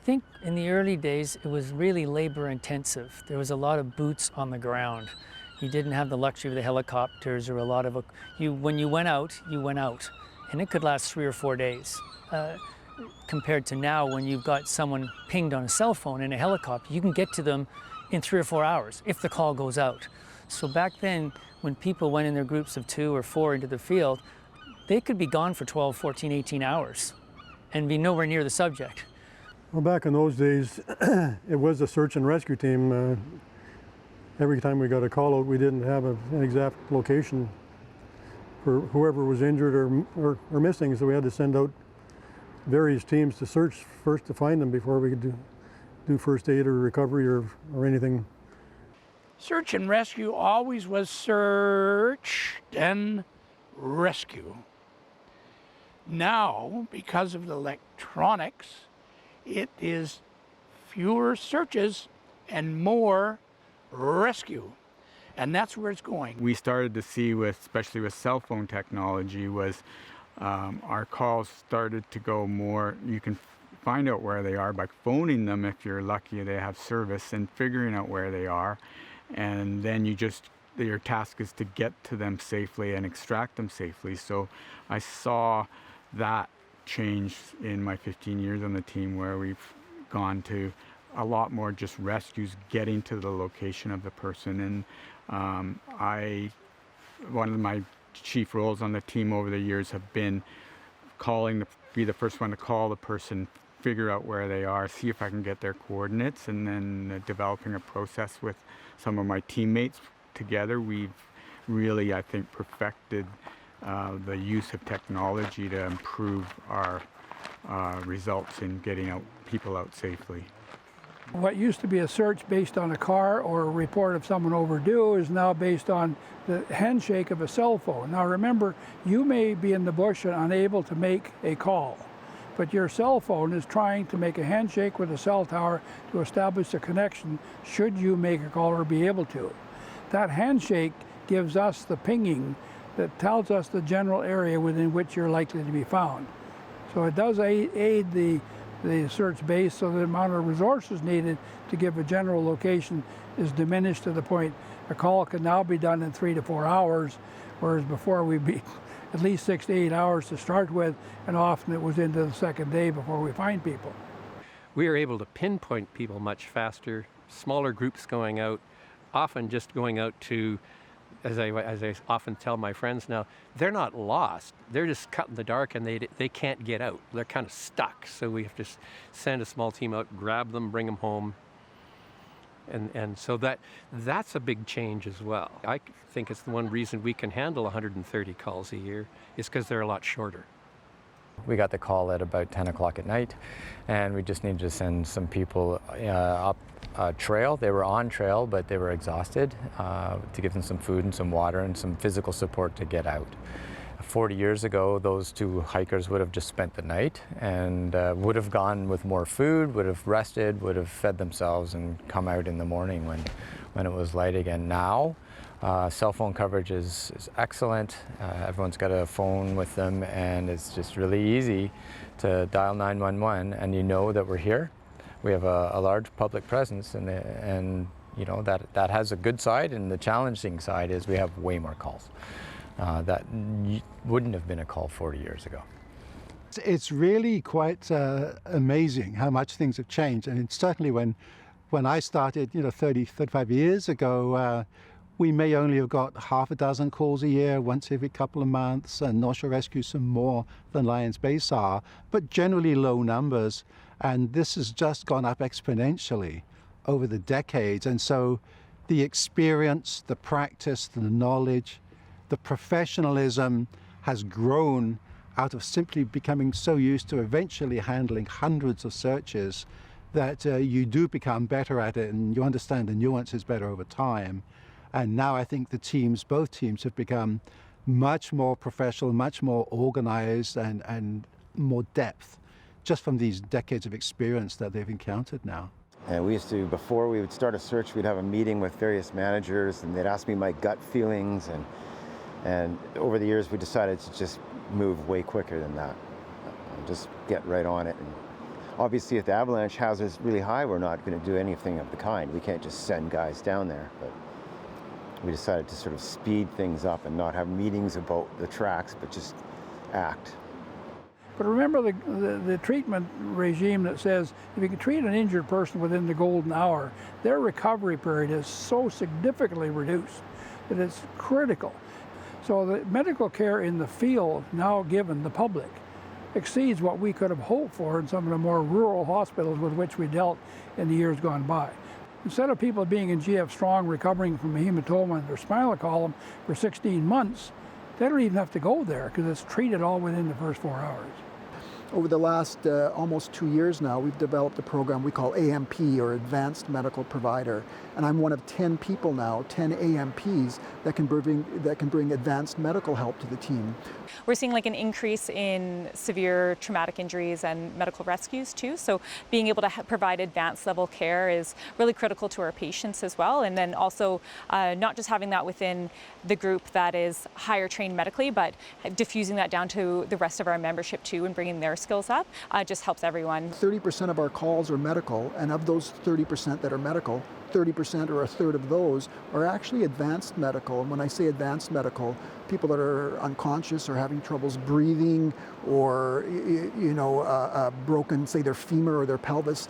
think in the early days, it was really labor intensive. There was a lot of boots on the ground. You didn't have the luxury of the helicopters or a lot of, when you went out, and it could last 3 or 4 days. Compared to now, when you've got someone pinged on a cell phone in a helicopter, you can get to them in 3 or 4 hours if the call goes out. So back then, when people went in their groups of 2 or 4 into the field, they could be gone for 12, 14, 18 hours and be nowhere near the subject. Well, back in those days, it was a search and rescue team. Every time we got a call out, we didn't have an exact location for whoever was injured or missing, so we had to send out various teams to search first to find them before we could do first aid or recovery or anything. Search and rescue always was search and rescue. Now, because of the electronics, it is fewer searches and more rescue. And that's where it's going. We started to see, especially with cell phone technology, was our calls started to go more, you can find out where they are by phoning them if you're lucky they have service, and figuring out where they are. And then your task is to get to them safely and extract them safely. So I saw that change in my 15 years on the team, where we've gone to a lot more just rescues, getting to the location of the person. And one of my chief roles on the team over the years have been be the first one to call the person, figure out where they are, see if I can get their coordinates, and then developing a process with some of my teammates together. We've really, I think, perfected the use of technology to improve our results in getting people out safely. What used to be a search based on a car or a report of someone overdue is now based on the handshake of a cell phone. Now remember, you may be in the bush and unable to make a call, but your cell phone is trying to make a handshake with a cell tower to establish a connection should you make a call or be able to. That handshake gives us the pinging that tells us the general area within which you're likely to be found. So it does aid the search base, so the amount of resources needed to give a general location is diminished to the point a call can now be done in 3 to 4 hours, whereas before we'd be at least 6 to 8 hours to start with, and often it was into the second day before we find people. We are able to pinpoint people much faster, smaller groups going out, often just going out to, as I often tell my friends now, they're not lost. They're just cut in the dark and they can't get out. They're kind of stuck. So we have to send a small team out, grab them, bring them home. And so that's a big change as well. I think it's the one reason we can handle 130 calls a year is because they're a lot shorter. We got the call at about 10 o'clock at night, and we just needed to send some people up a trail. They were on trail, but they were exhausted, to give them some food and some water and some physical support to get out. 40 years ago, those two hikers would have just spent the night and would have gone with more food, would have rested, would have fed themselves and come out in the morning when it was light again. Now, cell phone coverage is excellent. Everyone's got a phone with them, and it's just really easy to dial 911, and you know that we're here. We have a large public presence, and you know that has a good side, and the challenging side is we have way more calls. That wouldn't have been a call 40 years ago. It's really quite amazing how much things have changed. And certainly when I started, 30, 35 years ago, we may only have got half a dozen calls a year, once every couple of months, and North Shore Rescue some more than Lions Bay SAR, but generally low numbers. And this has just gone up exponentially over the decades. And so the experience, the practice, the knowledge, the professionalism has grown out of simply becoming so used to eventually handling hundreds of searches that you do become better at it, and you understand the nuances better over time. And now I think both teams have become much more professional, much more organized, and more depth, just from these decades of experience that they've encountered now. And we used to, before we would start a search, we'd have a meeting with various managers, and they'd ask me my gut feelings, and over the years we decided to just move way quicker than that. Just get right on it and Obviously, if the avalanche hazard is really high, we're not going to do anything of the kind. We can't just send guys down there. But we decided to sort of speed things up and not have meetings about the tracks, but just act. But remember the treatment regime that says if you can treat an injured person within the golden hour, their recovery period is so significantly reduced that it's critical. So the medical care in the field now given the public exceeds what we could have hoped for in some of the more rural hospitals with which we dealt in the years gone by. Instead of people being in GF Strong recovering from a hematoma in their spinal column for 16 months, they don't even have to go there because it's treated all within the first 4 hours. Over the last almost 2 years now, we've developed a program we call AMP, or Advanced Medical Provider. And I'm one of 10 people now, 10 AMPs, that can bring advanced medical help to the team. We're seeing like an increase in severe traumatic injuries and medical rescues too. So being able to provide advanced level care is really critical to our patients as well. And then also not just having that within the group that is higher trained medically, but diffusing that down to the rest of our membership too and bringing their skills up just helps everyone. 30% of our calls are medical, and of those 30% that are medical, 30% or a third of those are actually advanced medical. And when I say advanced medical, people that are unconscious or having troubles breathing or broken, say, their femur or their pelvis,